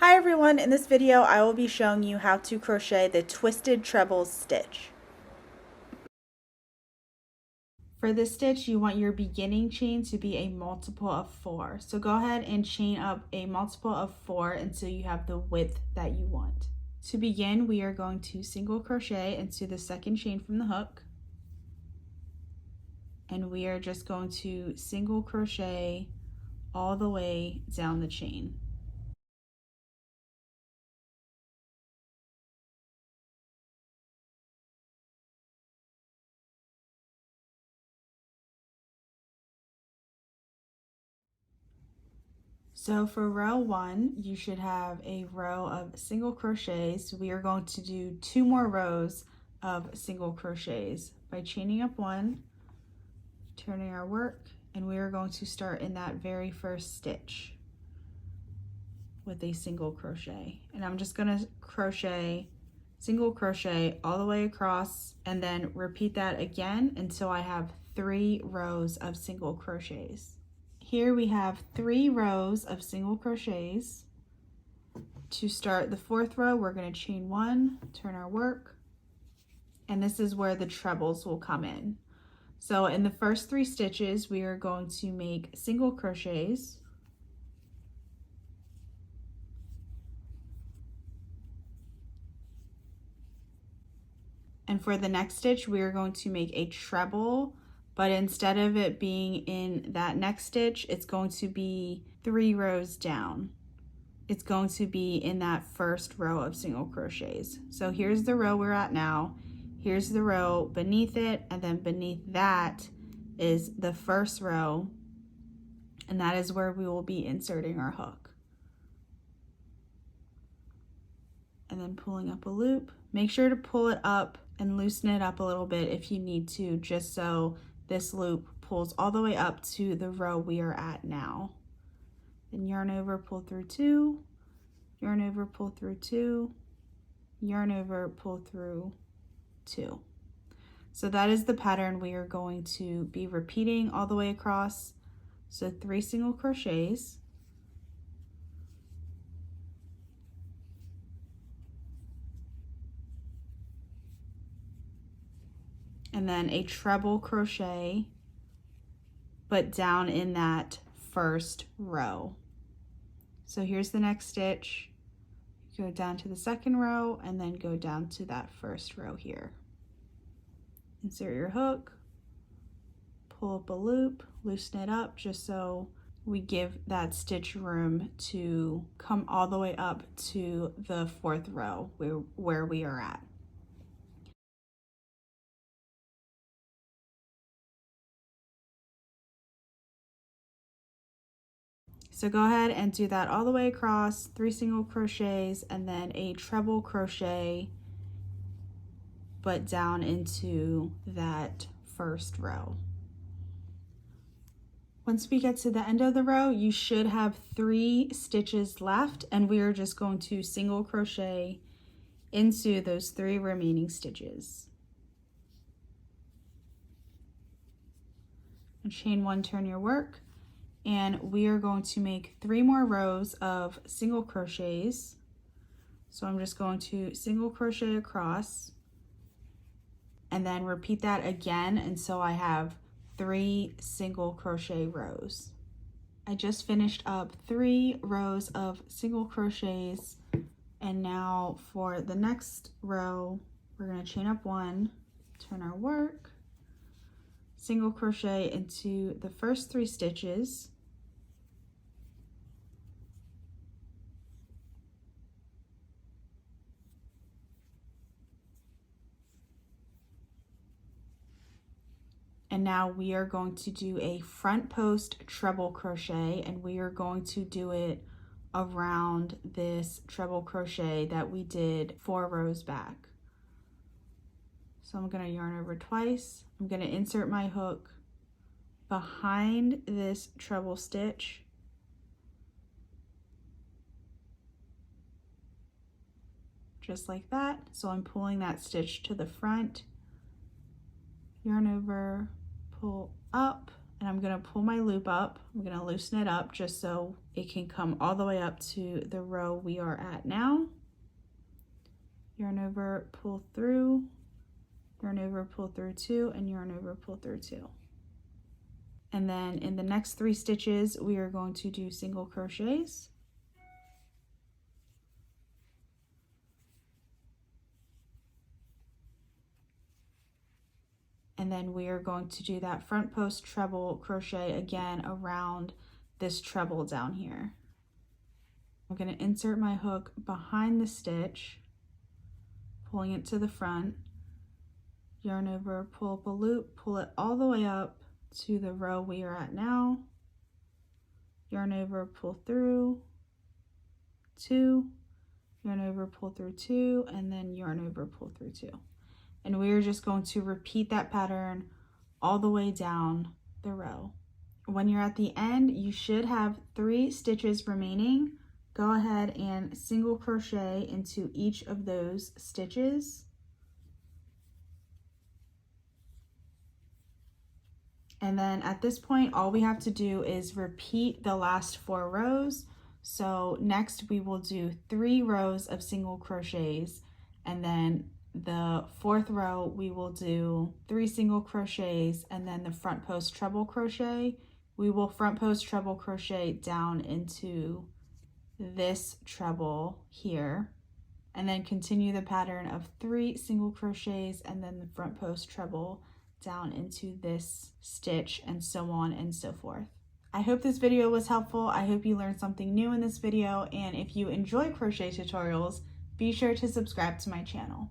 Hi everyone, in this video I will be showing you how to crochet the Twisted Treble Stitch. For this stitch, you want your beginning chain to be a multiple of 4. So go ahead and chain up a multiple of 4 until you have the width that you want. To begin, we are going to single crochet into the second chain from the hook. And we are just going to single crochet all the way down the chain. So for row 1, you should have a row of single crochets. We are going to do 2 more rows of single crochets by chaining up 1, turning our work, and we are going to start in that very first stitch with a single crochet. And I'm just going to crochet, single crochet all the way across, and then repeat that again until I have 3 rows of single crochets. Here we have 3 rows of single crochets. To start the 4th row, we're going to chain 1, turn our work, and this is where the trebles will come in. So in the first 3 stitches, we are going to make single crochets. And for the next stitch, we are going to make a treble, but instead of it being in that next stitch, it's going to be 3 rows down. It's going to be in that first row of single crochets. So here's the row we're at now. Here's the row beneath it, and then beneath that is the first row, and that is where we will be inserting our hook. And then pulling up a loop. Make sure to pull it up and loosen it up a little bit if you need to, just so this loop pulls all the way up to the row we are at now. Then yarn over, pull through 2, yarn over, pull through 2, yarn over, pull through 2. So that is the pattern we are going to be repeating all the way across. So 3 single crochets. And then a treble crochet, but down in that first row. So here's the next stitch. Go down to the second row and then go down to that first row here. Insert your hook, pull up a loop, loosen it up just so we give that stitch room to come all the way up to the 4th row where we are at. So go ahead and do that all the way across, 3 single crochets and then a treble crochet, but down into that first row. Once we get to the end of the row, you should have 3 stitches left, and we are just going to single crochet into those 3 remaining stitches. And chain 1, turn your work. And we are going to make 3 more rows of single crochets. So I'm just going to single crochet across and then repeat that again until I have 3 single crochet rows. I just finished up 3 rows of single crochets, and now for the next row, we're going to chain up 1, turn our work, single crochet into the first 3 stitches. And now we are going to do a front post treble crochet, and we are going to do it around this treble crochet that we did 4 rows back. So I'm going to yarn over twice. I'm going to insert my hook behind this treble stitch. Just like that. So I'm pulling that stitch to the front, yarn over, pull up, and I'm going to pull my loop up. I'm going to loosen it up just so it can come all the way up to the row we are at now. Yarn over, pull through, yarn over, pull through 2, and yarn over, pull through 2. And then in the next 3 stitches, we are going to do single crochets. And then we are going to do that front post treble crochet again around this treble down here. I'm going to insert my hook behind the stitch, pulling it to the front, yarn over, pull up a loop, pull it all the way up to the row we are at now, yarn over, pull through 2, yarn over, pull through 2, and then yarn over, pull through 2. And we are just going to repeat that pattern all the way down the row. When you're at the end, you should have 3 stitches remaining. Go ahead and single crochet into each of those stitches. And then at this point, all we have to do is repeat the last 4 rows. So next we will do 3 rows of single crochets, and then the 4th row we will do 3 single crochets, and then the front post treble crochet. We will front post treble crochet down into this treble here, and then continue the pattern of 3 single crochets and then the front post treble down into this stitch, and so on and so forth. I hope this video was helpful. I hope you learned something new in this video, and if you enjoy crochet tutorials, be sure to subscribe to my channel.